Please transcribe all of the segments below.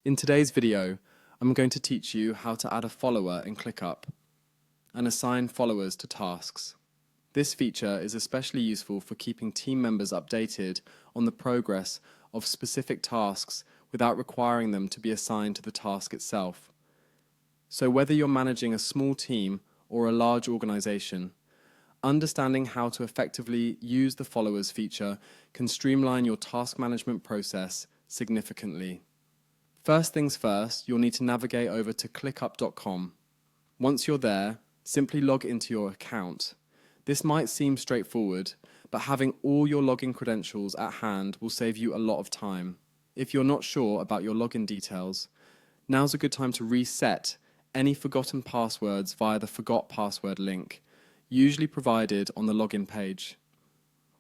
In today's video, I'm going to teach you how to add a follower in ClickUp and assign followers to tasks. This feature is especially useful for keeping team members updated on the progress of specific tasks without requiring them to be assigned to the task itself. So whether you're managing a small team or a large organization, understanding how to effectively use the followers feature can streamline your task management process significantly. First things first, you'll need to navigate over to clickup.com. Once you're there, simply log into your account. This might seem straightforward, but having all your login credentials at hand will save you a lot of time. If you're not sure about your login details, now's a good time to reset any forgotten passwords via the Forgot Password link, usually provided on the login page.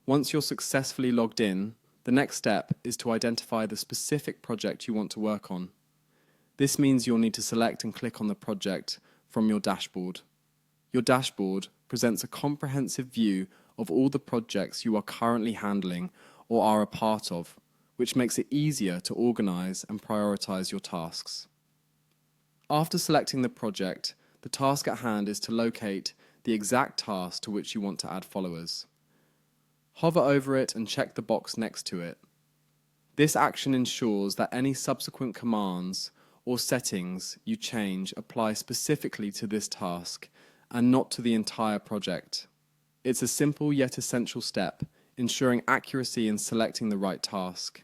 Once you're successfully logged in, the next step is to identify the specific project you want to work on. This means you'll need to select and click on the project from your dashboard. Your dashboard presents a comprehensive view of all the projects you are currently handling or are a part of, which makes it easier to organize and prioritize your tasks. After selecting the project, the task at hand is to locate the exact task to which you want to add followers. Hover over it and check the box next to it. This action ensures that any subsequent commands or settings you change apply specifically to this task and not to the entire project. It's a simple yet essential step, ensuring accuracy in selecting the right task.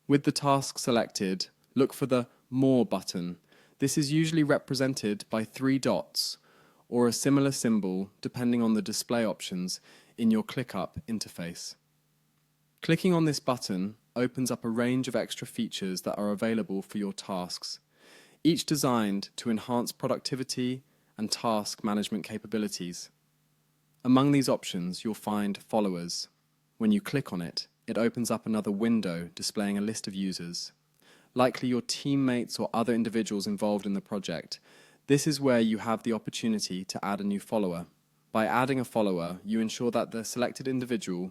With the task selected, look for the More button. This is usually represented by 3 dots or a similar symbol depending on the display options in your ClickUp interface. Clicking on this button opens up a range of extra features that are available for your tasks, each designed to enhance productivity and task management capabilities. Among these options, you'll find followers. When you click on it, it opens up another window displaying a list of users, likely your teammates or other individuals involved in the project. This is where you have the opportunity to add a new follower. By adding a follower, you ensure that the selected individual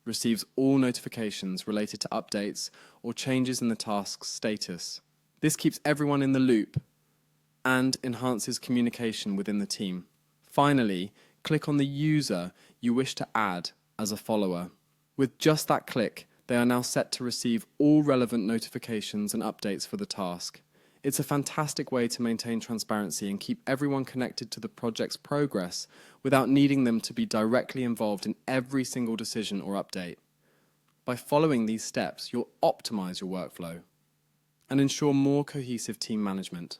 receives all notifications related to updates or changes in the task's status. This keeps everyone in the loop and enhances communication within the team. Finally, click on the user you wish to add as a follower. With just that click, they are now set to receive all relevant notifications and updates for the task. It's a fantastic way to maintain transparency and keep everyone connected to the project's progress without needing them to be directly involved in every single decision or update. By following these steps, you'll optimize your workflow and ensure more cohesive team management.